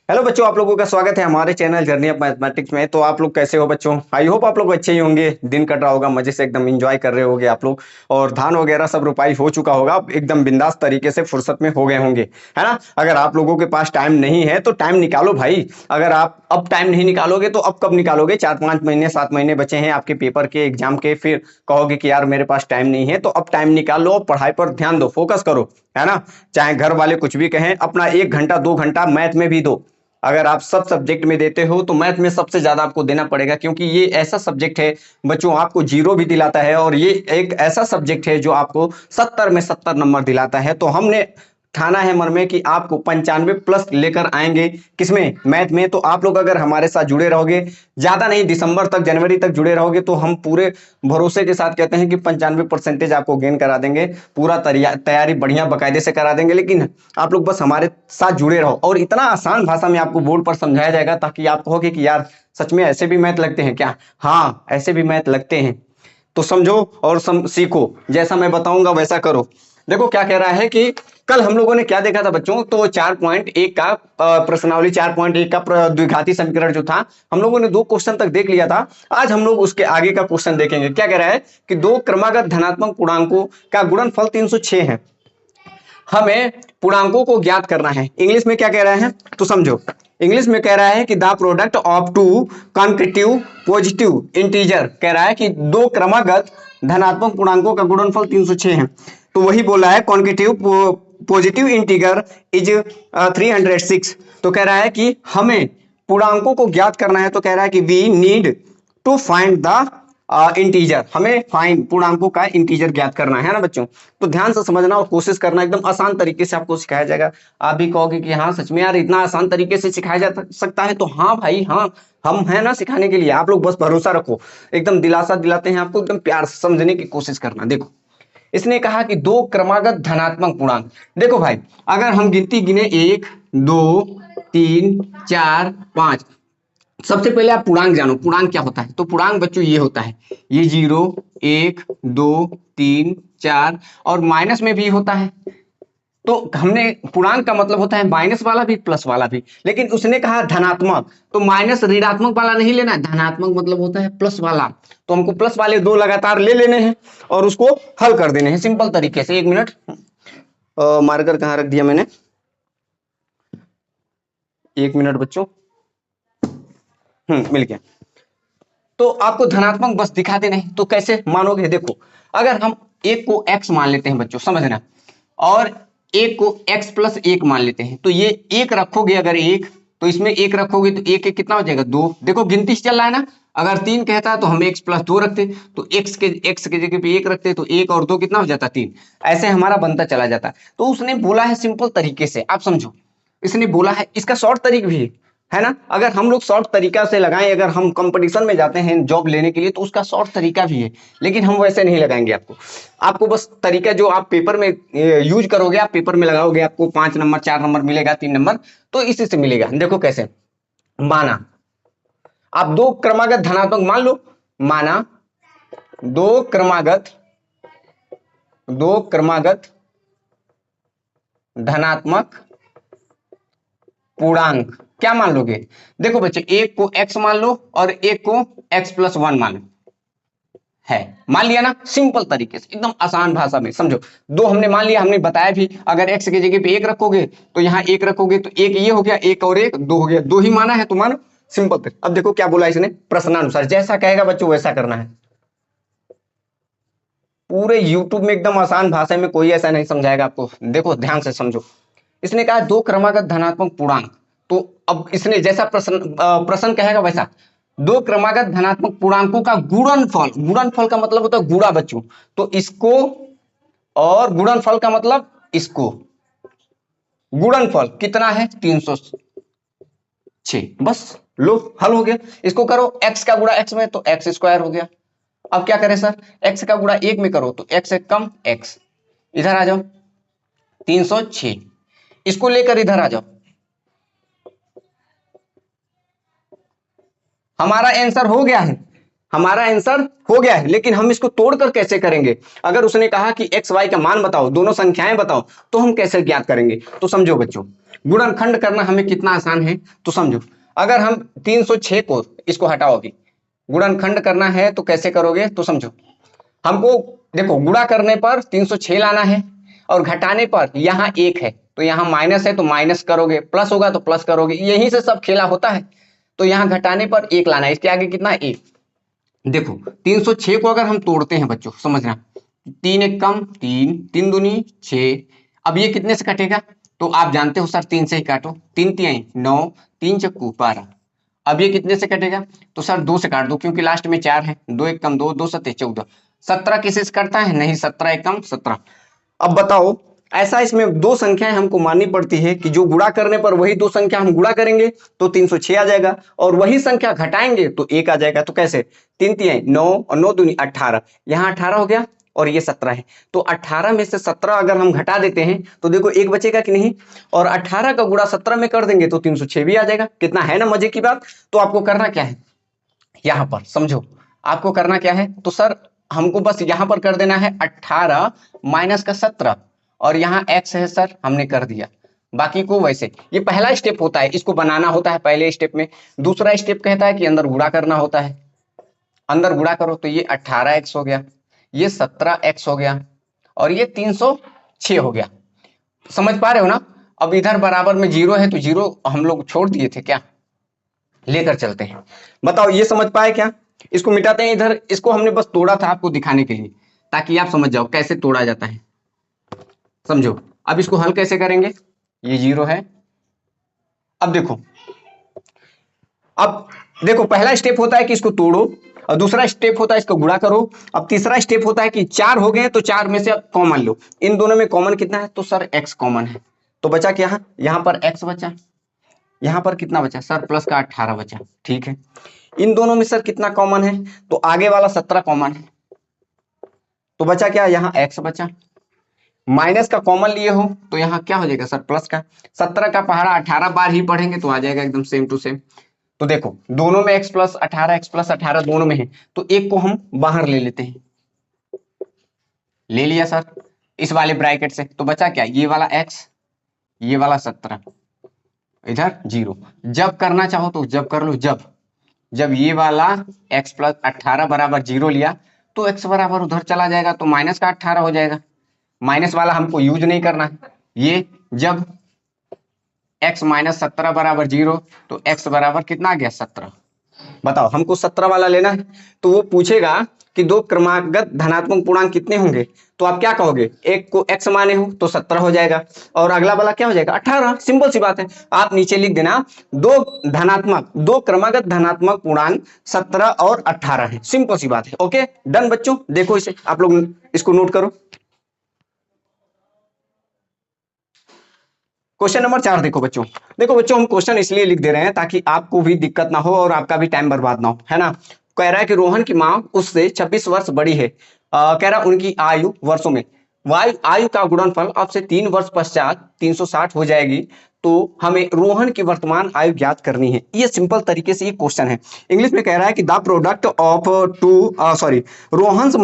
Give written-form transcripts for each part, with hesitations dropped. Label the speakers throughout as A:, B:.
A: Hello बच्चों, आप लोगों का स्वागत है हमारे चैनल जर्नी ऑफ मैथमेटिक्स में। तो आप लोग कैसे हो बच्चों? आई होप आप लोग अच्छे ही होंगे। दिन कट रहा होगा, मजे से एकदम एंजॉय कर रहे होंगे आप लोग। और धान वगैरह सब रुपाई हो चुका होगा, आप एकदम बिंदास तरीके से फुर्सत में हो गए होंगे, है ना। अगर आप लोगों के पास टाइम नहीं है तो टाइम निकालो भाई। अगर आप अब टाइम नहीं निकालोगे तो अब कब निकालोगे? 4-5 महीने 7 महीने बचे हैं आपके पेपर के, एग्जाम के, फिर कहोगे कि यार मेरे पास टाइम नहीं है। तो अब टाइम निकाल लो, पढ़ाई पर ध्यान दो, फोकस करो, है ना। चाहे घर वाले कुछ भी कहें, अपना 1 घंटा 2 घंटा मैथ में भी दो। अगर आप सब सब्जेक्ट में देते हो तो मैथ में सबसे ज्यादा आपको देना पड़ेगा, क्योंकि ये ऐसा सब्जेक्ट है बच्चों, आपको जीरो भी दिलाता है, और ये एक ऐसा सब्जेक्ट है जो आपको 70 में 70 नंबर दिलाता है। तो हमने ठाना है मन में कि आपको 95 प्लस लेकर आएंगे। किसमें? मैथ में। तो आप लोग अगर हमारे साथ जुड़े रहोगे, ज्यादा नहीं, दिसंबर तक, जनवरी तक जुड़े रहोगे, तो हम पूरे भरोसे के साथ कहते हैं कि 95% आपको गेन करा देंगे। पूरा तैयारी बढ़िया बकायदे से करा देंगे। लेकिन आप लोग बस हमारे साथ जुड़े रहो, और इतना आसान भाषा में आपको बोर्ड पर समझाया जाएगा ताकि आप कहोगे कि यार सच में ऐसे भी मैथ लगते हैं क्या? हाँ, ऐसे भी मैथ लगते हैं। तो समझो और सीखो, जैसा मैं बताऊंगा वैसा करो। देखो क्या कह रहा है कि कल हम लोगों ने क्या देखा था बच्चों? तो 4.1 का प्रश्नावली 4.1 का द्विघाती समीकरण जो था, हम लोगों ने 2 क्वेश्चन तक देख लिया था। आज हम लोग उसके आगे का क्वेश्चन देखेंगे। क्या कह रहा है कि दो क्रमागत धनात्मक पूर्णांकों का गुणनफल 306 है। हमें पूर्णांकों को ज्ञात करना है। इंग्लिश में क्या कह रहा है तो समझो। इंग्लिश में कह रहा है कि the product of two consecutive positive integer, कह रहा है कि दो क्रमागत धनात्मक पूर्णांकों का गुणनफल 306 है। तो वही बोला है कॉन्केटिव पॉजिटिव इंटीजर इज 306। तो कह रहा है कि हमें पूर्णांकों को ज्ञात करना है। तो कह रहा है कि we need to find the integer, हमें फाइंड पूर्णांकों का इंटीजर ज्ञात करना है ना बच्चों। तो ध्यान से समझना और कोशिश करना, एकदम आसान तरीके से आपको सिखाया जाएगा। आप भी कहोगे कि हाँ सच में यार इतना आसान तरीके से सिखाया जा सकता है। तो हाँ भाई हाँ, हम हैं ना सिखाने के लिए। आप लोग बस भरोसा रखो, एकदम दिलासा दिलाते हैं आपको, एकदम प्यार से समझने की कोशिश करना। देखो इसने कहा कि दो क्रमागत धनात्मक पूर्णांक। देखो भाई, अगर हम गिनती गिने 1 2 3 4 5, सबसे पहले आप पूर्णांक जानो। पूर्णांक क्या होता है? तो पूर्णांक बच्चों ये होता है, ये 0 1 2 3 4, और माइनस में भी होता है। तो हमने पूर्णांक का मतलब होता है माइनस वाला भी प्लस वाला भी। लेकिन उसने कहा धनात्मक, तो माइनस ऋणात्मक वाला नहीं लेना है, धनात्मक मतलब होता है प्लस वाला। तो हमको प्लस वाले दो लगातार ले लेने हैं और उसको हल कर देने हैं सिंपल तरीके से। 1 मिनट, मार्कर कहाँ रख दिया मैंने? 1 मिनट बच्चों, मिल गया। तो आपको धनात्मक बस दिखा देना है। तो कैसे मानोगे? देखो, अगर हम एक को x मान लेते हैं बच्चों, समझना, और एक को x+1 मान लेते हैं, तो ये एक रखोगे, अगर एक, तो इसमें एक रखोगे तो एक एक कितना हो जाएगा? 2। देखो गिनती से चल रहा है ना। अगर 3 कहता है तो हम x+2 रखते, तो x के जगह पे 1 रखते, तो 1 और 2 कितना हो जाता? 3। ऐसे हमारा बनता चला जाता। तो उसने बोला है सिंपल तरीके से, आप समझो। इसने बोला है, इसका शॉर्ट तरीका भी है ना। अगर हम लोग शॉर्ट तरीका से लगाएं, अगर हम कंपटीशन में जाते हैं जॉब लेने के लिए, तो उसका शॉर्ट तरीका भी है। लेकिन हम वैसे नहीं लगाएंगे। आपको बस तरीका जो आप पेपर में यूज करोगे, आप पेपर में लगाओगे, आपको 5 नंबर 4 नंबर मिलेगा, 3 नंबर। तो इसी से मिलेगा। देखो कैसे माना, आप दो क्रमागत धनात्मक मान लो। माना दो क्रमागत धनात्मक पूर्णांक क्या मान लोगे? देखो बच्चे, एक को x मान लो और एक को x+1 मान लो। है, मान लिया ना, सिंपल तरीके से, एकदम आसान भाषा में समझो। दो हमने मान लिया, हमने बताया भी, अगर x की जगह पे 1 रखोगे तो यहाँ 1 रखोगे, तो एक ये हो गया, एक और एक 2 हो गया। 2 ही माना है तो मानो, सिंपल। अब देखो क्या बोला इसने, प्रश्नानुसार जैसा कहेगा बच्चों वैसा करना है। पूरे यूट्यूब में एकदम आसान भाषा में कोई ऐसा नहीं समझाएगा आपको। देखो ध्यान से समझो। इसने कहा दो क्रमागत धनात्मक पूर्णांक। तो अब इसने जैसा प्रश्न कहेगा वैसा, दो क्रमागत धनात्मक पूर्णांकों का गुणनफल। गुणनफल का मतलब होता है गुणा बच्चों। तो इसको, और गुणनफल का मतलब इसको। गुणनफल कितना है? 306। बस लो, हल हो गया। इसको करो x का गुणा x में, तो x² हो गया। अब क्या करें सर? x का गुणा 1 में करो तो x एक कम x। इधर आ जाओ, 306। इसको लेकर इधर आ जाओ। हमारा आंसर हो गया है हमारा आंसर हो गया है, लेकिन हम इसको तोड़कर कैसे करेंगे? अगर उसने कहा कि एक्स वाई का मान बताओ, दोनों संख्याएं बताओ, तो हम कैसे ज्ञात करेंगे? तो समझो बच्चों, गुणनखंड करना हमें कितना आसान है, तो समझो। अगर हम 306 को, इसको हटाओ अभी, गुणनखंड करना है तो कैसे करोगे? तो समझो, हमको देखो गुणा करने पर 306 लाना है, और घटाने पर यहाँ एक है तो यहाँ माइनस है तो माइनस करोगे, प्लस होगा तो प्लस करोगे, यहीं से सब खेला होता है। तो यहाँ घटाने पर एक लाना है, इसके आगे कितना? एक। देखो 306 को अगर हम तोड़ते हैं बच्चों, समझना, 3 एक कम 3, 3 दूनी 6, अब ये कितने से कटेगा? तो आप जानते हो सर 3 से ही काटो, 3 तिहाई 9, 3 चक्कू 12। अब ये कितने से कटेगा? तो सर 2 से काट दो, क्योंकि लास्ट में 4 है, 2 एक कम 2, 2 सत्ते 14। 17 किसी से कटता है? नहीं, 17 एक कम 17। अब बताओ, ऐसा इसमें दो संख्याएं हमको माननी पड़ती है कि जो गुणा करने पर वही दो संख्या हम गुणा करेंगे तो 306 आ जाएगा, और वही संख्या घटाएंगे तो 1 आ जाएगा। तो कैसे? 3 तिहाई 9 और 9 दूनी 18, यहाँ 18 हो गया और ये 17 है, तो 18 में से 17 अगर हम घटा देते हैं तो देखो एक बचेगा कि नहीं, और 18 का गुणा 17 में कर देंगे तो 306 भी आ जाएगा। कितना है ना मजे की बात। तो आपको करना क्या है यहाँ पर, समझो, आपको करना क्या है? तो सर हमको बस यहाँ पर कर देना है 18 माइनस का 17, और यहाँ x है सर, हमने कर दिया। बाकी को वैसे, ये पहला स्टेप होता है, इसको बनाना होता है पहले स्टेप में। दूसरा स्टेप कहता है कि अंदर गुणा करना होता है, अंदर गुणा करो तो ये 18x हो गया, ये 17x हो गया, और ये 306 हो गया। समझ पा रहे हो ना? अब इधर बराबर में जीरो है तो जीरो हम लोग छोड़ दिए थे क्या, लेकर चलते हैं। बताओ ये समझ पाए क्या? इसको मिटाते हैं इधर, इसको हमने बस तोड़ा था आपको दिखाने के लिए, ताकि आप समझ जाओ कैसे तोड़ा जाता है। समझो, अब इसको हल कैसे करेंगे? ये जीरो है। अब देखो, अब देखो पहला स्टेप होता है कि इसको तोड़ो, और दूसरा स्टेप होता है इसको गुणा करो। अब तीसरा स्टेप होता है कि 4 हो गए तो 4 में से अब कॉमन लो। इन दोनों में कॉमन कितना है? तो सर x कॉमन है, तो बचा क्या? यहाँ पर x बचा, यहाँ पर कितना बचा सर? प्लस का 18 बचा। ठीक है, इन दोनों में सर कितना कॉमन है? तो आगे वाला 17 कॉमन है, तो बचा क्या? यहाँ x बचा। माइनस का कॉमन लिए हो तो यहाँ क्या हो जाएगा सर? प्लस का। 17 का पहाड़ा 18 बार ही पढ़ेंगे तो आ जाएगा एकदम सेम टू सेम। तो देखो दोनों में x प्लस 18 दोनों में है, तो एक को हम बाहर ले लेते हैं, ले लिया सर इस वाले ब्रैकेट से, तो बचा क्या? ये वाला x, ये वाला 17, इधर जीरो। जब करना चाहो तो जब कर लो, जब ये वाला x प्लस 18 बराबर जीरो लिया तो x बराबर उधर चला जाएगा, तो माइनस का 18 हो जाएगा। माइनस वाला हमको यूज नहीं करना है। ये जब x माइनस 17 बराबर जीरो, तो x बराबर कितना आ गया? 17। बताओ हमको 17 वाला लेना है, तो वो पूछेगा कि दो क्रमागत धनात्मक पूर्णांक कितने होंगे, तो आप क्या कहोगे? एक को x माने हो तो 17 हो जाएगा, और अगला वाला क्या हो जाएगा? 18। सिंपल सी बात है, आप नीचे लिख देना दो क्रमागत धनात्मक पूर्णांक 17 और 18 है। सिंपल सी बात है। ओके डन बच्चों, देखो इसे, आप लोग इसको नोट करो। क्वेश्चन नंबर 4 देखो बच्चों, हम क्वेश्चन इसलिए लिख दे रहे हैं ताकि आपको भी दिक्कत ना हो और आपका भी टाइम बर्बाद ना हो, है ना। कह रहा है कि रोहन की मां उससे 26 वर्ष बड़ी है। कह रहा उनकी आयु वर्षों में, आयु का गुणनफल अब से 3 वर्ष पश्चात 360 हो जाएगी, तो हमें रोहन की वर्तमान आयु ज्ञात करनी है। ये सिंपल तरीके से ये क्वेश्चन है। इंग्लिश में कह रहा है कि the product of Rohan's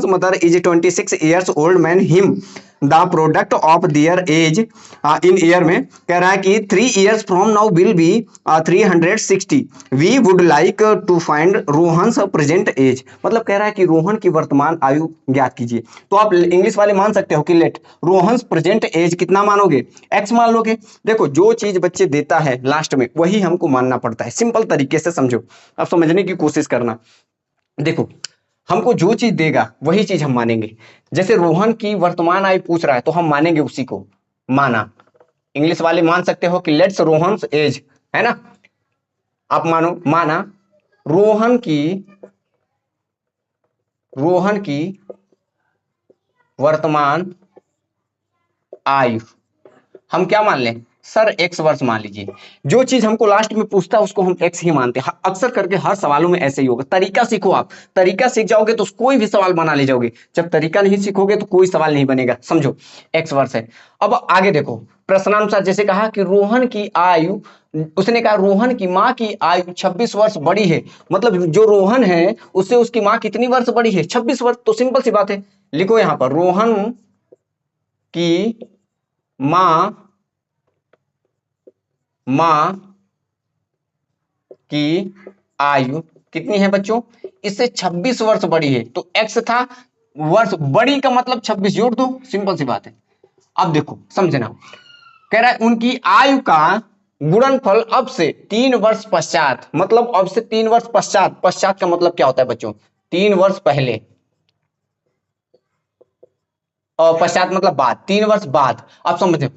A: mother is 26 years old man him the product of their age in year में कह रहा है कि 3 years from now will be 360। We would like to find Rohan's present age. मतलब कह रहा है कि रोहन की वर्तमान आयु ज्ञात कीजिए। तो आप इंग्लिश वाले मान सकते हो कि लेट रोहन्स प्रेजेंट एज कितना मानोगे? x मान लोगे। देखो जो चीज बच्चे देता है लास्ट में वही हमको मानना पड़ता है। सिंपल तरीके से समझो, अब समझने की कोशिश करना। देखो हमको जो चीज देगा वही चीज हम मानेंगे। जैसे रोहन की वर्तमान आयु पूछ रहा है तो हम मानेंगे उसी को। माना, इंग्लिश वाले मान सकते हो कि लेट्स रोहन्स एज, है ना। आप मानो, माना रोहन की वर्तमान आयु हम क्या मान लें सर? x वर्ष मान लीजिए। जो चीज हमको लास्ट में पूछता है उसको हम x ही मानते हैं। अक्सर करके हर सवालों में ऐसे ही होगा। तरीका सीखो, आप तरीका सीख जाओगे तो कोई भी सवाल बना ले जाओगे। जब तरीका नहीं सीखोगे तो कोई सवाल नहीं बनेगा। समझो x वर्ष है। अब आगे देखो, प्रश्नानुसार जैसे कहा कि रोहन की आयु, उसने कहा रोहन की माँ की आयु 26 वर्ष बड़ी है, मतलब जो रोहन है उससे उसकी माँ कितनी वर्ष बड़ी है, 26 वर्ष। तो सिंपल सी बात है, लिखो यहां पर रोहन की माँ की आयु कितनी है बच्चों, इससे 26 वर्ष बड़ी है। तो x था, वर्ष बड़ी का मतलब 26 जोड़ दो, सिंपल सी बात है। अब देखो समझना, कह रहा है उनकी आयु का गुणनफल अब से 3 वर्ष पश्चात, मतलब अब से 3 वर्ष पश्चात, पश्चात का मतलब क्या होता है बच्चों, 3 वर्ष पहले, और पश्चात मतलब बाद, 3 वर्ष बाद। अब समझो,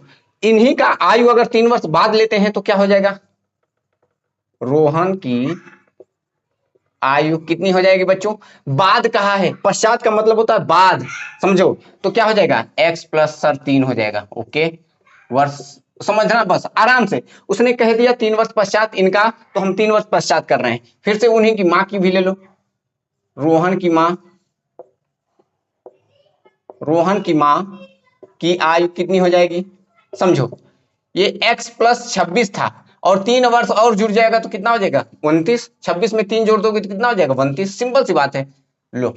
A: इन्हीं का आयु अगर 3 वर्ष बाद लेते हैं तो क्या हो जाएगा, रोहन की आयु कितनी हो जाएगी बच्चों, बाद कहा है, पश्चात का मतलब होता है बाद, समझो। तो क्या हो जाएगा, x प्लस सर 3 हो जाएगा, ओके वर्ष, समझना बस आराम से। उसने कह दिया 3 वर्ष पश्चात इनका, तो हम 3 वर्ष पश्चात कर रहे हैं। फिर से उन्हीं की माँ की भी ले लो, रोहन की माँ, रोहन की माँ की आयु कितनी हो जाएगी, समझो ये x प्लस 26 था, और 3 वर्ष और जुड़ जाएगा तो कितना हो जाएगा 29, 26 में 3 जोड़ दोगे तो कितना हो जाएगा 29, सिंपल सी बात है। लो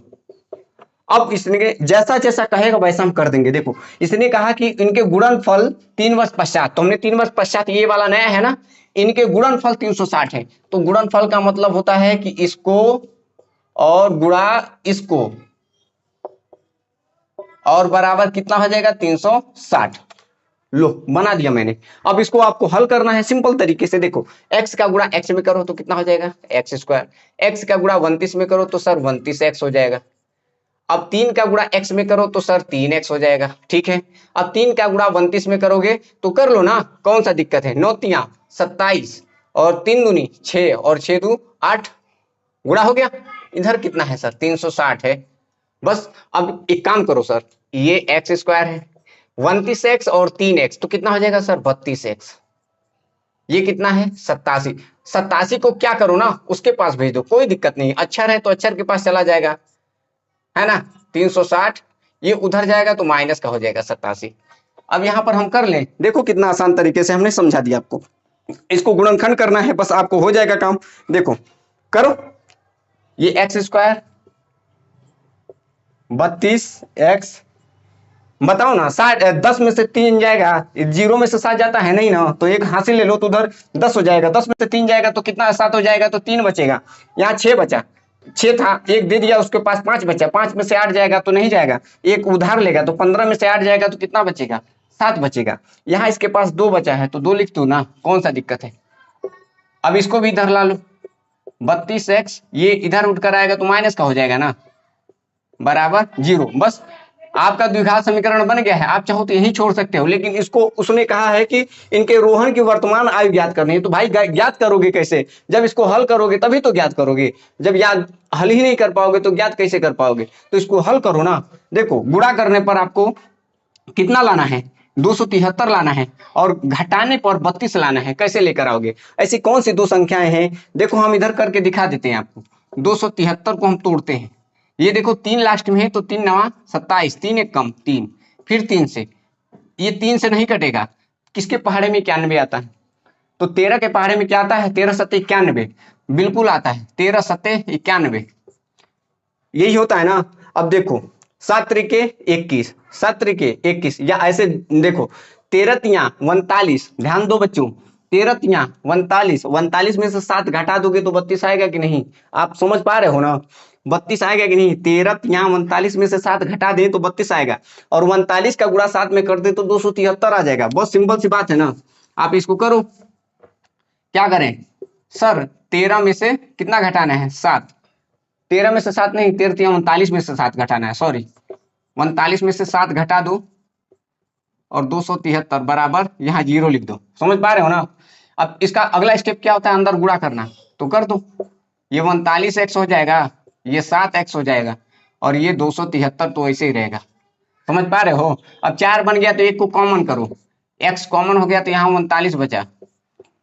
A: अब इसने जैसा जैसा कहेगा वैसा हम कर देंगे। देखो इसने कहा कि इनके गुणनफल 3 वर्ष पश्चात, तो हमने 3 वर्ष पश्चात, ये वाला नया है ना, इनके गुणनफल 360 है, तो गुणनफल का मतलब होता है कि इसको और गुणा इसको, और बराबर कितना हो जाएगा 360। लो बना दिया मैंने। अब इसको आपको हल करना है सिंपल तरीके से। देखो x का गुणा x में करो तो कितना हो जाएगा एक्स स्क्वायर, x का गुणा 29 में करो तो सर 29x हो जाएगा। अब 3 का गुणा x में करो तो सर 3x हो जाएगा, ठीक है। अब 3 का गुणा 29 में करोगे तो कर लो ना, कौन सा दिक्कत है, 9 तिया 27 और 3 दूनी 6 और 6 दू 8, गुणा हो गया। इधर कितना है सर 360 है, बस। अब एक काम करो सर, ये एक्स स्क्वायर है, 29x और 3x तो कितना हो जाएगा सर 32x, ये कितना है 87। 87 को क्या करो ना, उसके पास भेज दो, कोई दिक्कत नहीं, अक्षर है तो अक्षर के पास चला जाएगा, है ना। 360 ये उधर जाएगा तो माइनस का हो जाएगा 87। अब यहां पर हम कर लें, देखो कितना आसान तरीके से हमने समझा दिया आपको। इसको गुणनखंड करना है, बस आपको हो जाएगा काम। देखो करो, ये एक्स स्क्वायर 32x, बताओ ना 60, 10 में से 3 जाएगा, 0 में से 7 जाता है नहीं ना, तो एक हासिल ले लो तो उधर 10 हो जाएगा, 10 में से 3 जाएगा तो कितना 7 हो जाएगा, तो 3 बचेगा। यहाँ 6 बचा, 6 था, एक दे दिया उसके पास, 5 बचा, 5 में से 8 जाएगा तो नहीं जाएगा, एक उधार लेगा तो 15 में से 8 जाएगा तो कितना बचेगा 7 बचेगा। यहाँ इसके पास 2 बचा है तो 2 लिख दो ना, कौन सा दिक्कत है। अब इसको भी इधर ला लो, 32x ये इधर उठ कर आएगा तो माइनस का हो जाएगा ना, बराबर 0। बस आपका द्विघात समीकरण बन गया है। आप चाहो तो यही छोड़ सकते हो, लेकिन इसको उसने कहा है कि इनके रोहन की वर्तमान आयु ज्ञात करनी है, तो भाई ज्ञात करोगे कैसे, जब इसको हल करोगे तभी तो ज्ञात करोगे, जब याद हल ही नहीं कर पाओगे तो ज्ञात कैसे कर पाओगे। तो इसको हल करो ना। देखो गुणा करने पर आपको कितना लाना है 273 लाना है, और घटाने पर 32 लाना है। कैसे लेकर आओगे, ऐसी कौन सी दो संख्याएं हैं, देखो हम इधर करके दिखा देते हैं आपको। 273 को हम तोड़ते हैं, ये देखो 3 लास्ट में है तो 3 9 27, 3 एक कम 3, फिर 3 से, ये 3 से नहीं कटेगा, किसके पहाड़े में 91 आता है, तो 13 के पहाड़े में क्या आता है 13 सत्ते 91, बिल्कुल आता है 13 सत्ते 91, यही होता है ना। अब देखो 7 त्रिके 21, 7 त्रिके 21, या ऐसे देखो 13 तिया 39, ध्यान दो बच्चों, 13 तिया 39, 39 में से 7 घटा दोगे तो 32 आएगा कि नहीं, आप समझ पा रहे हो ना, 32 आएगा कि नहीं। 13 तिया 39 में से 7 घटा दे तो 32 आएगा, और 39 का गुणा 7 में कर दे तो 273 आ जाएगा। बहुत सिंपल सी बात है ना। आप इसको करो, क्या करें सर 13 में से कितना घटाना है 7, 13 में से 7 नहीं, 13 तिया 39 में से 7 घटाना है, सॉरी 39 में से 7 घटा दो और 273 बराबर यहाँ 0 लिख दो, समझ पा रहे हो ना। अब इसका अगला स्टेप क्या होता है, अंदर गुणा करना, तो कर दो, ये 39x हो जाएगा, ये 7x हो जाएगा, और ये 273 तो ऐसे ही रहेगा, समझ पा रहे हो। अब 4 बन गया तो एक को कॉमन करो, x कॉमन हो गया तो यहाँ 39 बचा,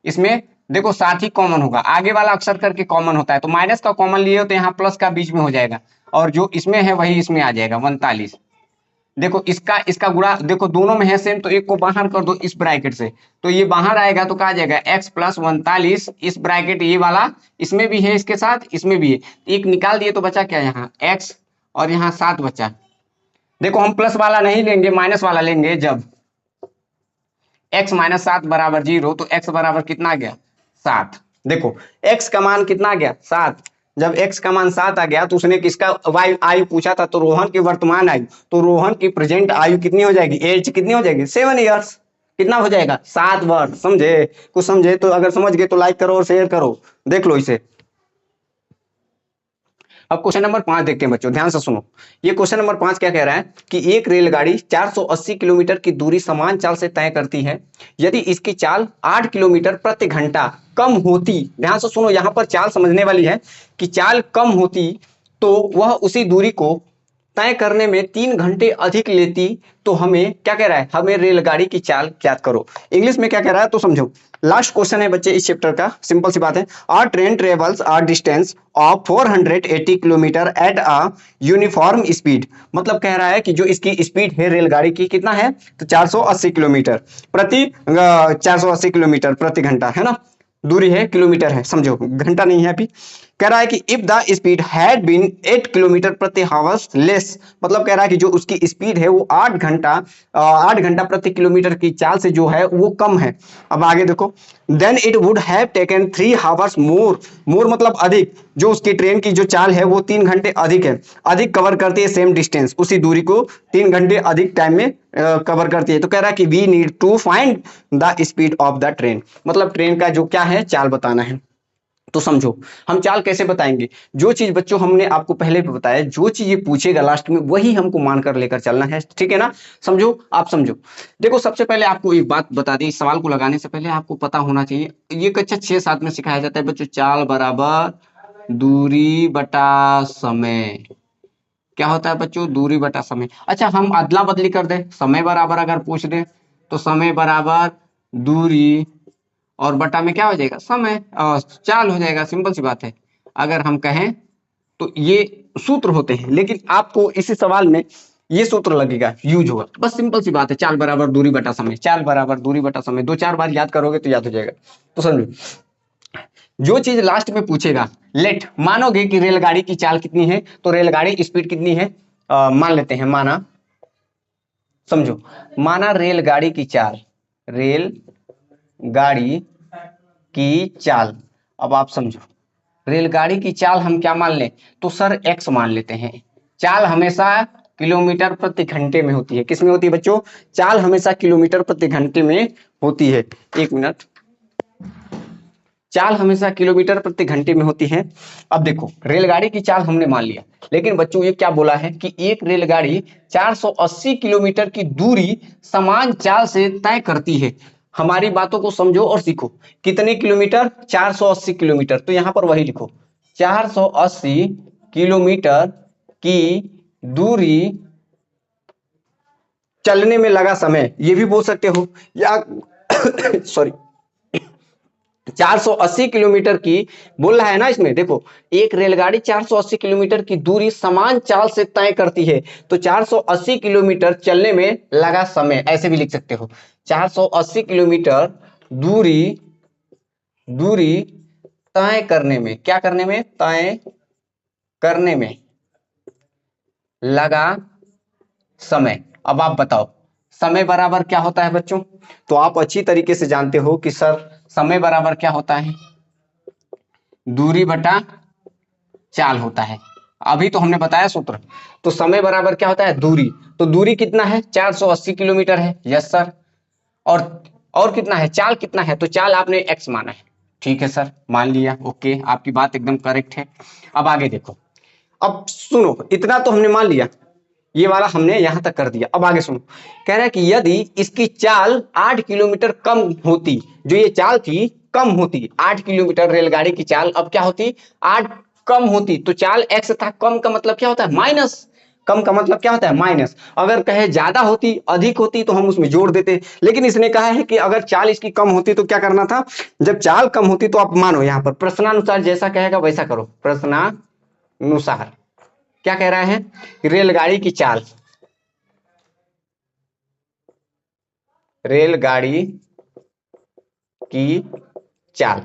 A: इसमें देखो 7 ही कॉमन होगा, आगे वाला अक्सर करके कॉमन होता है, तो माइनस का कॉमन लिए हो तो यहाँ प्लस का बीच में हो जाएगा, और जो इसमें है वही इसमें आ जाएगा 39। देखो इसका इसका गुणा, देखो दोनों में है सेम, तो एक को बाहर कर दो इस ब्रैकेट से, तो ये बाहर आएगा तो कहा जाएगा x प्लस 49, इस ब्रैकेट ये वाला इसमें भी है, इसके साथ इसमें भी है, एक निकाल दिए तो बचा क्या यहाँ x, और यहाँ 7 बचा। देखो हम प्लस वाला नहीं लेंगे, माइनस वाला लेंगे। जब x माइनस 7 बराबर 0, तो x बराबर कितना आ गया 7। देखो x का मान कितना आ गया 7। जब x का मान 7 आ गया तो उसने किसका वाई आयु पूछा था, तो रोहन की वर्तमान आयु, तो रोहन की प्रेजेंट आयु कितनी हो जाएगी, एज कितनी हो जाएगी 7 ईयर्स। कितना हो जाएगा 7 वर्ष। समझे? कुछ समझे तो, अगर समझ गए तो लाइक करो और शेयर करो, देख लो इसे। अब क्वेश्चन नंबर 5 देखते हैं बच्चों, ध्यान से सुनो। ये क्वेश्चन नंबर 5 क्या कह रहा है कि एक रेलगाड़ी 480 किलोमीटर की दूरी समान चाल से तय करती है। यदि इसकी चाल 8 किलोमीटर प्रति घंटा कम होती, ध्यान से सुनो, यहां पर चाल समझने वाली है कि चाल कम होती तो वह उसी दूरी को तय करने में 3 घंटे अधिक लेती, तो हमें क्या कह रहा है, हमें रेलगाड़ी की चाल ज्ञात करो। इंग्लिश में क्या कह रहा है तो समझो। लास्ट क्वेश्चन है बच्चे इस चैप्टर का, सिंपल सी बात है। Are train travels are distance of 480 kilometre at a uniform speed, मतलब कह रहा है कि जो इसकी स्पीड है रेलगाड़ी की कितना है, तो 480 किलोमीटर प्रति 480 किलोमीटर प्रति घंटा है ना, दूरी है किलोमीटर है, समझो घंटा नहीं है अभी। कह रहा है कि if the speed had been 8 kilometre प्रति हावर्स लेस, मतलब कह रहा है कि जो उसकी स्पीड है वो 8 घंटा प्रति किलोमीटर की चाल से जो है वो कम है। अब आगे देखो, then it would have taken 3 hours more, more मतलब अधिक, जो उसकी ट्रेन की जो चाल है वो 3 घंटे अधिक है, अधिक कवर करती है सेम डिस्टेंस, उसी दूरी को 3 घंटे अधिक टाइम में कवर करती है। तो कह रहा है कि we need to find the speed of the train, मतलब ट्रेन का जो क्या है चाल बताना है। तो समझो हम चाल कैसे बताएंगे, जो चीज बच्चों हमने आपको पहले भी बताया, जो चीज ये पूछेगा लास्ट में वही हमको मानकर लेकर चलना है, ठीक है ना। समझो, आप समझो। देखो सबसे पहले आपको एक बात बता दी, इस सवाल को लगाने से पहले आपको पता होना चाहिए, ये कक्षा 6-7 में सिखाया जाता है बच्चों, चाल बराबर दूरी बटा समय। क्या होता है बच्चों, दूरी बटा समय। अच्छा हम अदला बदली कर दे, समय बराबर अगर पूछ दे तो समय बराबर दूरी और बटा में क्या हो जाएगा समय, चाल हो जाएगा, सिंपल सी बात है। अगर हम कहें तो ये सूत्र होते हैं, लेकिन आपको इसी सवाल में ये सूत्र लगेगा, यूज होगा, बस सिंपल सी बात है, चाल बराबर दूरी बटा समय, चाल बराबर दूरी बटा समय, 2-4 बार याद करोगे तो याद हो जाएगा। तो समझो, जो चीज लास्ट में पूछेगा, लेट मानोगे कि रेलगाड़ी की चाल कितनी है, तो रेलगाड़ी स्पीड कितनी है, मान लेते हैं, माना, समझो, माना रेलगाड़ी की चाल, रेल गाड़ी की चाल। अब आप समझो, रेलगाड़ी की चाल हम क्या मान लें, तो सर x मान लेते हैं। चाल हमेशा किलोमीटर प्रति घंटे में होती है, किस में होती है बच्चों, चाल हमेशा किलोमीटर प्रति घंटे में होती है। एक मिनट, चाल हमेशा किलोमीटर प्रति घंटे में होती है। अब देखो रेलगाड़ी की चाल हमने मान लिया, लेकिन बच्चों ये क्या बोला है कि एक रेलगाड़ी 480 किलोमीटर की दूरी समान चाल से तय करती है। हमारी बातों को समझो और सीखो, कितने किलोमीटर, 480 किलोमीटर, तो यहां पर वही लिखो, 480 किलोमीटर की दूरी चलने में लगा समय, ये भी बोल सकते हो, या सॉरी 480 किलोमीटर की बोल रहा है ना इसमें, देखो एक रेलगाड़ी 480 किलोमीटर की दूरी समान चाल से तय करती है, तो 480 किलोमीटर चलने में लगा समय, ऐसे भी लिख सकते हो, 480 किलोमीटर दूरी दूरी तय करने में, क्या करने में, तय करने में लगा समय। अब आप बताओ समय बराबर क्या होता है बच्चों, तो आप अच्छी तरीके से जानते हो कि सर समय बराबर क्या होता है, दूरी बटा चाल होता है। अभी तो हमने बताया सूत्र, तो समय बराबर क्या होता है, दूरी, तो दूरी कितना है 480 किलोमीटर है, यस सर, और कितना है, चाल कितना है, तो चाल आपने x माना है, ठीक है सर, मान लिया, ओके, आपकी बात एकदम करेक्ट है। अब आगे देखो, अब सुनो, इतना तो हमने मान लिया, ये वाला हमने यहां तक कर दिया। अब आगे सुनो, कह रहा है कि यदि इसकी चाल 8 किलोमीटर कम होती, जो ये चाल थी कम होती, 8 किलोमीटर रेलगाड़ी की चाल अब क्या होती, 8 कम होती, तो चाल x था, कम का मतलब क्या होता है माइनस, कम का मतलब क्या होता है माइनस। अगर कहे ज्यादा होती अधिक होती तो हम उसमें जोड़ देते, लेकिन इसने कहा है कि अगर चाल इसकी कम होती तो क्या करना था, जब चाल कम होती तो आप मानो यहां पर प्रश्नानुसार जैसा कहेगा वैसा करो, प्रश्नानुसार क्या कह रहा है, रेलगाड़ी की चाल रेलगाड़ी की चाल।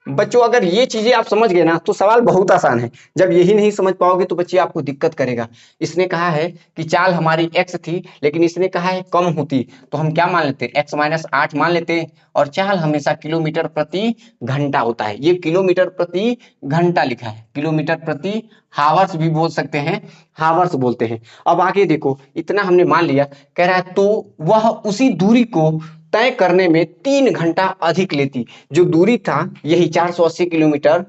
A: बच्चों अगर ये चीजें आप समझ गए ना तो सवाल बहुत आसान है। जब यही नहीं समझ पाओगे तो बच्चे आपको दिक्कत करेगा। इसने कहा है कि चाल हमारी x थी, लेकिन इसने कहा है कम होती, तो हम क्या मान लेते हैं, x-8 मान लेते हैं। और चाल हमेशा किलोमीटर प्रति घंटा होता है। ये किलोमीटर प्रति घंटा लिखा है, किलोमीटर प्रति हावर्स भी बोल सकते हैं, हावर्स बोलते हैं। अब आगे देखो, इतना हमने मान लिया, कह रहा है तो वह उसी दूरी को तय करने में 3 घंटा अधिक लेती। जो दूरी था यही 480 किलोमीटर,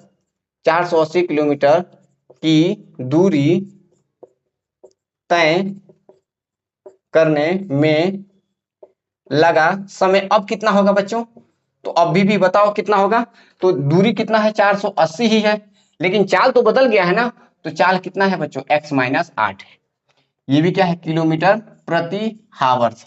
A: 480 किलोमीटर की दूरी तय करने में लगा समय अब कितना होगा बच्चों? तो अभी भी बताओ कितना होगा? तो दूरी कितना है, 480 ही है, लेकिन चाल तो बदल गया है ना। तो चाल कितना है बच्चों, x-8 है। ये भी क्या है, किलोमीटर प्रति हावर्स।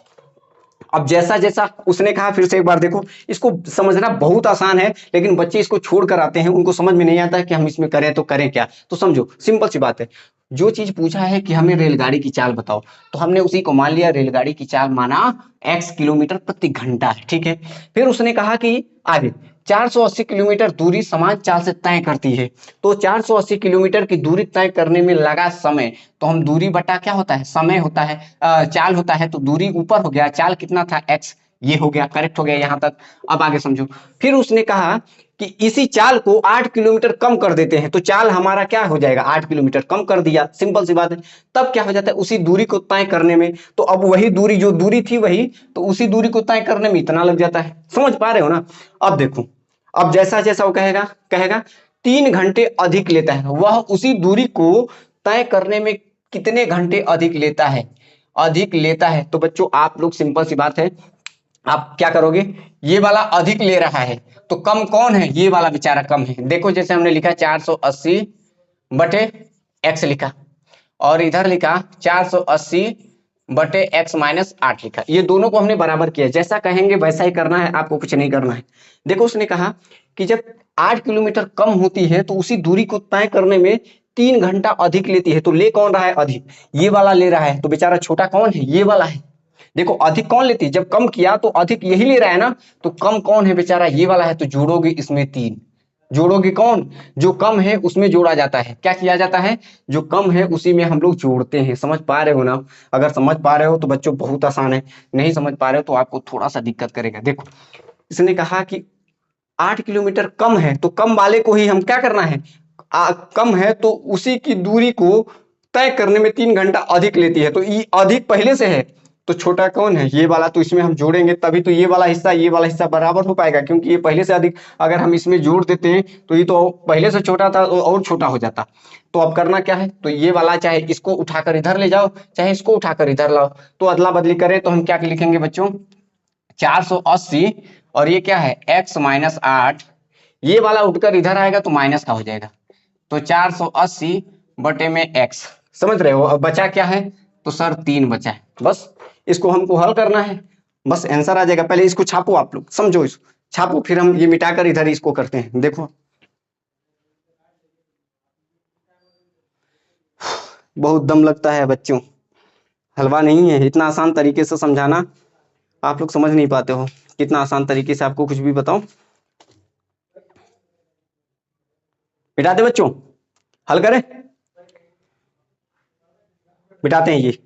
A: अब जैसा जैसा उसने कहा, फिर से एक बार देखो, इसको समझना बहुत आसान है, लेकिन बच्चे इसको छोड़ कर आते हैं, उनको समझ में नहीं आता है कि हम इसमें करें तो करें क्या। तो समझो, सिंपल सी बात है। जो चीज पूछा है कि हमें रेलगाड़ी की चाल बताओ, तो हमने उसी को मान लिया, रेलगाड़ी की चाल माना x किलोमीटर प्रति घंटा है, ठीक है। फिर उसने कहा कि आगे 480 किलोमीटर दूरी समान चाल से तय करती है। तो 480 किलोमीटर की दूरी तय करने में लगा समय, तो हम दूरी बटा क्या होता है, समय होता है, चाल होता है, तो दूरी ऊपर हो गया, चाल कितना था x, ये हो गया, करेक्ट हो गया यहां तक। अब आगे समझो, फिर उसने कहा कि इसी चाल को 8 किलोमीटर कम कर देते हैं, तो चाल हमारा क्या हो जाएगा, 8 किलोमीटर कम कर दिया, सिंपल सी बात है। तब क्या हो जाता है, उसी दूरी को तय करने में, तो अब वही दूरी, जो दूरी थी वही, तो उसी दूरी को तय करने में इतना लग जाता है। समझ पा रहे हो ना? अब देखो, अब जैसा जैसा वो कहेगा कहेगा 3 घंटे अधिक लेता है, वह उसी दूरी को तय करने में कितने घंटे अधिक लेता है, अधिक लेता है। तो बच्चों आप लोग, सिंपल सी बात है, आप क्या करोगे, ये वाला अधिक ले रहा है, तो कम कौन है, ये वाला बेचारा कम है। देखो जैसे हमने लिखा 480 बटे x लिखा, और इधर लिखा 480 बटे x-8 लिखा, ये दोनों को हमने बराबर किया। जैसा कहेंगे वैसा ही करना है, आपको कुछ नहीं करना है। देखो उसने कहा कि जब 8 किलोमीटर कम होती है तो उसी दूरी को तय करने में 3 घंटा अधिक लेती है, तो ले कौन रहा है, अधिक, ये वाला ले रहा है, तो बेचारा छोटा कौन है, ये वाला है। देखो अधिक कौन लेती है, जब कम किया तो अधिक यही ले रहा है ना, तो कम कौन है बेचारा, ये वाला है। तो जोड़ोगे इसमें 3, जोड़ोगे कौन, जो कम है उसमें जोड़ा जाता है। क्या किया जाता है, जो कम है उसी में हम लोग जोड़ते हैं। समझ पा रहे हो ना? अगर समझ पा रहे हो तो बच्चों बहुत आसान है, नहीं समझ पा रहे हो तो आपको थोड़ा सा दिक्कत करेगा। देखो इसने कहा कि 8 किलोमीटर कम है, तो कम वाले को ही हम क्या करना है, कम है तो उसी की दूरी को तय करने में 3 घंटा अधिक लेती है, तो ये अधिक पहले से है, तो छोटा कौन है, ये वाला। तो इसमें हम जोड़ेंगे तभी तो ये वाला हिस्सा बराबर हो पाएगा, क्योंकि ये पहले से अधिक। अगर हम इसमें जोड़ देते हैं तो ये तो पहले से छोटा था, तो और छोटा हो जाता। तो अब करना क्या है, तो ये वाला चाहे इसको उठाकर इधर ले जाओ, चाहे इसको उठाकर इधर लाओ, तो अदला बदली करें तो हम क्या लिखेंगे बच्चों, 480, और ये क्या है, x-8, ये वाला उठकर इधर आएगा तो माइनस का हो जाएगा, तो 480 बटे में x। समझ रहे हो? अब बचा क्या है, तो सर 3 बचा है, बस इसको हमको हल करना है, बस आंसर आ जाएगा। पहले इसको छापो, आप लोग समझो, इसको छापो, फिर हम ये मिटाकर इधर इसको करते हैं। देखो बहुत दम लगता है बच्चों, हलवा नहीं है, इतना आसान तरीके से समझाना आप लोग समझ नहीं पाते हो। कितना आसान तरीके से आपको कुछ भी बताओ। मिटा दे बच्चों, हल करें, मिटाते हैं ये।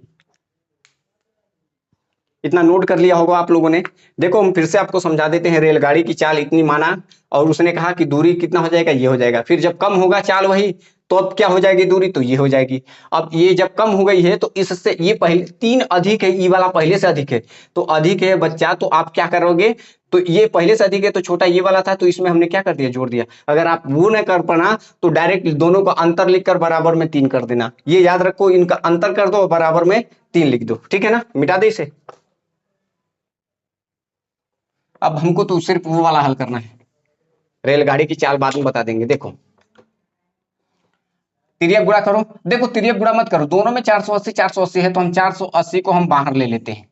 A: इतना नोट कर लिया होगा आप लोगों ने। देखो हम फिर से आपको समझा देते हैं, रेलगाड़ी की चाल इतनी माना, और उसने कहा कि दूरी कितना हो जाएगा, ये हो जाएगा। फिर जब कम होगा चाल वही, तो अब क्या हो जाएगी दूरी, तो ये हो जाएगी। अब ये जब कम हो गई है तो इससे ये पहले 3 अधिक है, ये वाला पहले से अधिक है, तो अधिक है बच्चा, तो आप क्या करोगे, तो ये पहले से अधिक है तो छोटा ये वाला था, तो इसमें हमने क्या कर दिया, जोड़ दिया। अगर आप वो न कर पाना तो डायरेक्ट दोनों का अंतर लिखकर बराबर में 3 कर देना। ये याद रखो, इनका अंतर कर दो, बराबर में 3 लिख दो, ठीक है ना? मिटा दे इसे। अब हमको तो सिर्फ वो वाला हल करना है, रेलगाड़ी की चाल बाद में बता देंगे। देखो तिर्यक गुणा करो, देखो तिर्यक गुणा मत करो, दोनों में 480 है, तो हम 480 को हम बाहर ले लेते हैं।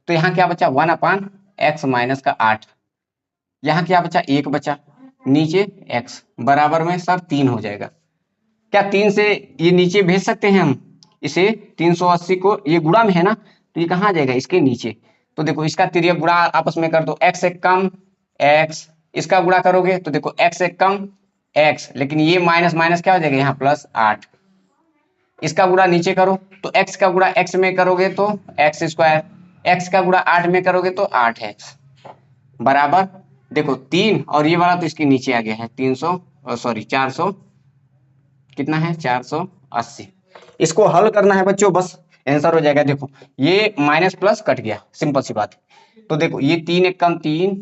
A: तो यहाँ क्या बचा, 1/x-8, यहाँ क्या बचा, 1 बचा, नीचे x बराबर में सर 3 हो जाएगा। क्या 3 से ये नीचे भेज सकते हैं हम इसे, 380 को, ये गुणा में है ना, तो ये कहाँ आ जाएगा, इसके नीचे।
B: तो देखो इसका तिर्यक गुणा आपस में कर दो, x से कम x, इसका गुणा करोगे तो देखो x से कम x, लेकिन ये माइनस माइनस क्या हो जाएगा यहाँ प्लस 8, इसका गुणा नीचे करो तो x का गुणा x में करोगे तो x स्क्वायर, x का गुणा 8 में करोगे तो 8x बराबर देखो 3, और ये वाला तो इसके नीचे आ गया है 300 सॉरी 400, कितना है 480। इसको हल करना है बच्चों, बस आंसर हो जाएगा। देखो ये माइनस प्लस कट गया, सिंपल सी बात है। तो देखो ये 3 एक कम 3,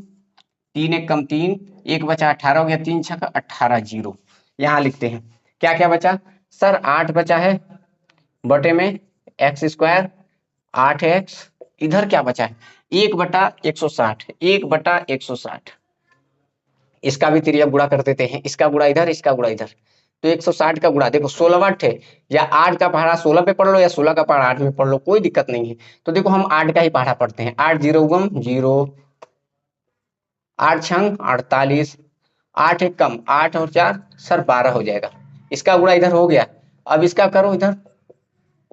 B: 3 एक कम 3, एक बचा 18 हो गया, 3 छक्का 18 जीरो। यहाँ लिखते हैं क्या क्या बचा सर, 8 बचा है बटे में एक्स स्क्वायर 8x, इधर क्या बचा है 1/160, 1/160, इसका भी तिर्यक गुणा कर देते हैं, इसका गुणा इधर, इसका गुणा इधर, तो 160 का गुणा देखो 16 है, या 8 का पहाड़ा 16 पे पढ़ लो या 16 का पहाड़ा 8 में पढ़ लो, कोई दिक्कत नहीं है। तो देखो हम 8 का ही पहाड़ा पढ़ते हैं, 8 जीरो गम 0, 8 छंग 48, 8 एक कम 8 और 4 सर 12 हो जाएगा, इसका गुणा इधर हो गया। अब इसका करो इधर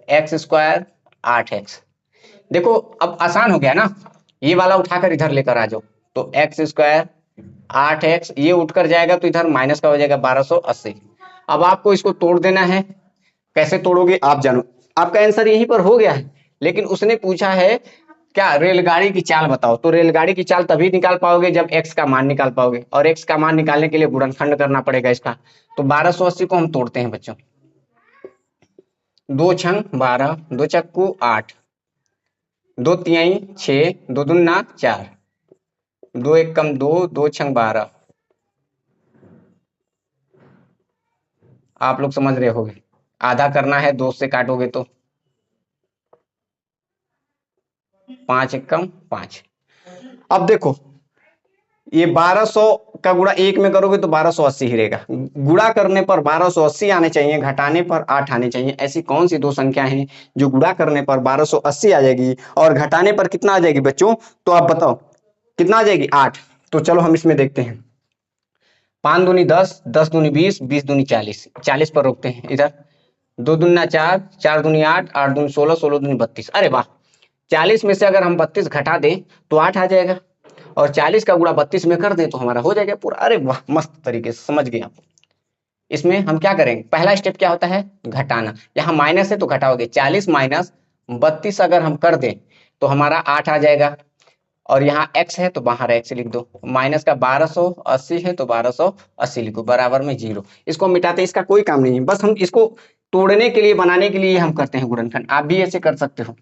B: एक्स स्क्वायर 8x, देखो अब आसान हो गया ना, ये वाला उठाकर इधर लेकर आ जाओ, तो एक्स स्क्वायर 8x ये उठकर जाएगा तो इधर माइनस का हो जाएगा 1280। अब आपको इसको तोड़ देना है, कैसे तोड़ोगे आप जानो, आपका आंसर यहीं पर हो गया है, लेकिन उसने पूछा है क्या रेलगाड़ी की चाल बताओ, तो रेलगाड़ी की चाल तभी निकाल पाओगे जब x का मान निकाल पाओगे, और x का मान निकालने के लिए गुणनखंड करना पड़ेगा इसका। तो 1280 को हम तोड़ते हैं बच्चों, 2 छंग 12, 2 चक्कू 8, 2 तिहाई 6, 2 दूना 4, 2 एक कम 2, 2 छंग 12, आप लोग समझ रहे होगे, आधा करना है 2 से काटोगे तो 5 एक कम 5। अब देखो ये 1200 का गुणा 1 में करोगे तो 1280 ही रहेगा, गुणा करने पर 1280 आने चाहिए, घटाने पर 8 आने चाहिए। ऐसी कौन सी दो संख्या हैं जो गुणा करने पर 1280 आ जाएगी और घटाने पर कितना आ जाएगी बच्चों, तो आप बताओ कितना आ जाएगी 8। तो चलो हम इसमें देखते हैं, 5 दूनी 10, 10 दूनी 20, 20 दूनी 40, 40 पर रोकते हैं इधर, 2 दूना 4, 4 दूनी 8, 8 दूनी 16, 16 दूनी 32, अरे वाह 40 में से अगर हम 32 घटा दें तो 8 आ जाएगा, और 40 का गुणा 32 में कर दें तो हमारा हो जाएगा पूरा। अरे वाह मस्त तरीके से समझ गए आप। इसमें हम क्या करेंगे, पहला स्टेप क्या होता है घटाना, यहाँ माइनस है तो घटाओगे, 40 माइनस 32 अगर हम कर दें तो हमारा 8 आ जाएगा, और यहाँ x है तो बाहर x लिख दो, माइनस का 1280 है तो 1280 लिखो, बराबर में 0। इसको मिटाते इसका कोई काम नहीं है, बस हम इसको तोड़ने के लिए बनाने के लिए हम करते हैं गुणनखंड, आप भी ऐसे कर सकते हो,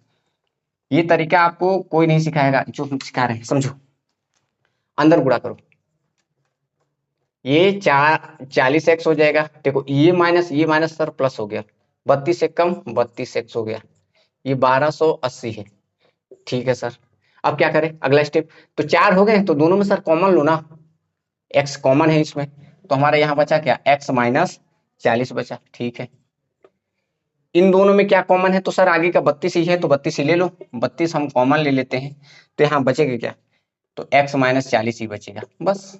B: ये तरीका आपको कोई नहीं सिखाएगा, जो हम सिखा रहे हैं समझो। अंदर गुणा करो, ये 40x हो जाएगा, देखो ये माइनस सर प्लस हो गया, 32 से कम 32x हो गया, ये 1280 है, ठीक है सर। अब क्या करें अगला स्टेप, तो 4 हो गए तो दोनों में सर कॉमन लो ना, x कॉमन है इसमें, तो हमारा यहाँ बचा क्या x माइनस 40 बचा, ठीक है। इन दोनों में क्या कॉमन है, तो सर आगे का 32 ही है तो 32 ही ले लो, 32 हम कॉमन ले लेते हैं, तो यहाँ बचेगा क्या, तो x माइनस 40 ही बचेगा, बस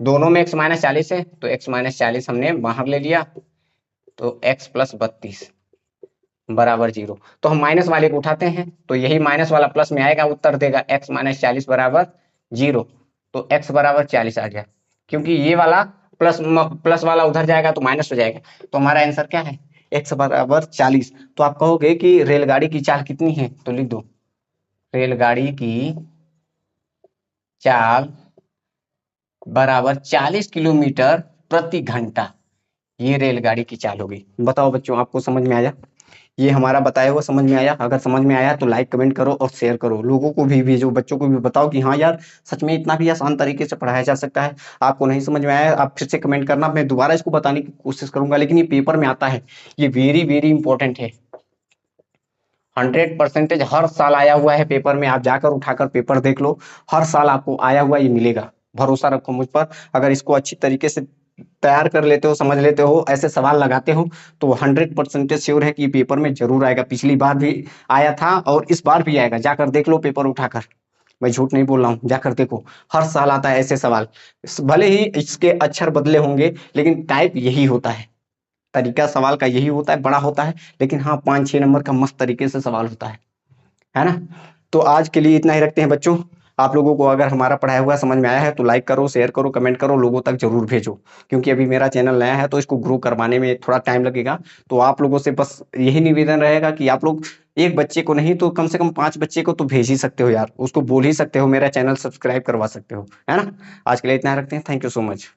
B: दोनों में x माइनस 40 है तो x माइनस 40 हमने बाहर ले लिया, तो x प्लस 32 बराबर 0। तो हम माइनस वाले को उठाते हैं तो यही माइनस वाला प्लस में आएगा, उत्तर देगा x माइनस 40 बराबर 0, तो x बराबर 40 आ गया, क्योंकि ये वाला प्लस वाला उधर जाएगा तो माइनस हो जाएगा, तो हमारा आंसर क्या है x बराबर 40। तो आप कहोगे कि रेलगाड़ी की चाल कितनी है, तो लिख दो रेलगाड़ी की चाल बराबर 40 किलोमीटर प्रति घंटा, ये रेलगाड़ी की चाल होगी। बताओ बच्चों आपको समझ में आया, ये हमारा बताया हुआ समझ में आया, अगर समझ में आया तो लाइक कमेंट करो और शेयर करो, लोगों को भी भेजो, बच्चों को भी बताओ कि हाँ यार सच में इतना भी आसान तरीके से पढ़ाया जा सकता है। आपको नहीं समझ में आया आप फिर से कमेंट करना, मैं दोबारा इसको बताने की कोशिश करूंगा, लेकिन ये पेपर में आता है, ये वेरी वेरी इंपॉर्टेंट है, 100% हर साल आया हुआ है पेपर में, आप जाकर उठाकर पेपर देख लो, हर साल आपको आया हुआ ये मिलेगा, भरोसा रखो मुझ पर। अगर इसको अच्छी तरीके से तैयार कर लेते हो, समझ लेते हो, ऐसे सवाल लगाते हो, तो 100% श्योर है कि पेपर में जरूर आएगा, पिछली बार भी आया था और इस बार भी आएगा, जाकर देख लो पेपर उठाकर, मैं झूठ नहीं बोल रहा हूँ, जाकर देखो, हर साल आता है ऐसे सवाल, भले ही इसके अक्षर बदले होंगे लेकिन टाइप यही होता है, तरीका सवाल का यही होता है, बड़ा होता है, लेकिन हाँ 5-6 नंबर का मस्त तरीके से सवाल होता है ना।
A: तो आज के लिए इतना ही रखते हैं बच्चों। आप लोगों को अगर हमारा पढ़ाया हुआ समझ में आया है तो लाइक करो, शेयर करो, कमेंट करो, लोगों तक जरूर भेजो, क्योंकि अभी मेरा चैनल नया है तो इसको ग्रो करवाने में थोड़ा टाइम लगेगा। तो आप लोगों से बस यही निवेदन रहेगा कि आप लोग एक बच्चे को नहीं तो कम से कम 5 बच्चे को तो भेज ही सकते हो यार, उसको बोल ही सकते हो, मेरा चैनल सब्सक्राइब करवा सकते हो, है ना। आज के लिए इतना ही रखते हैं। Thank you so much.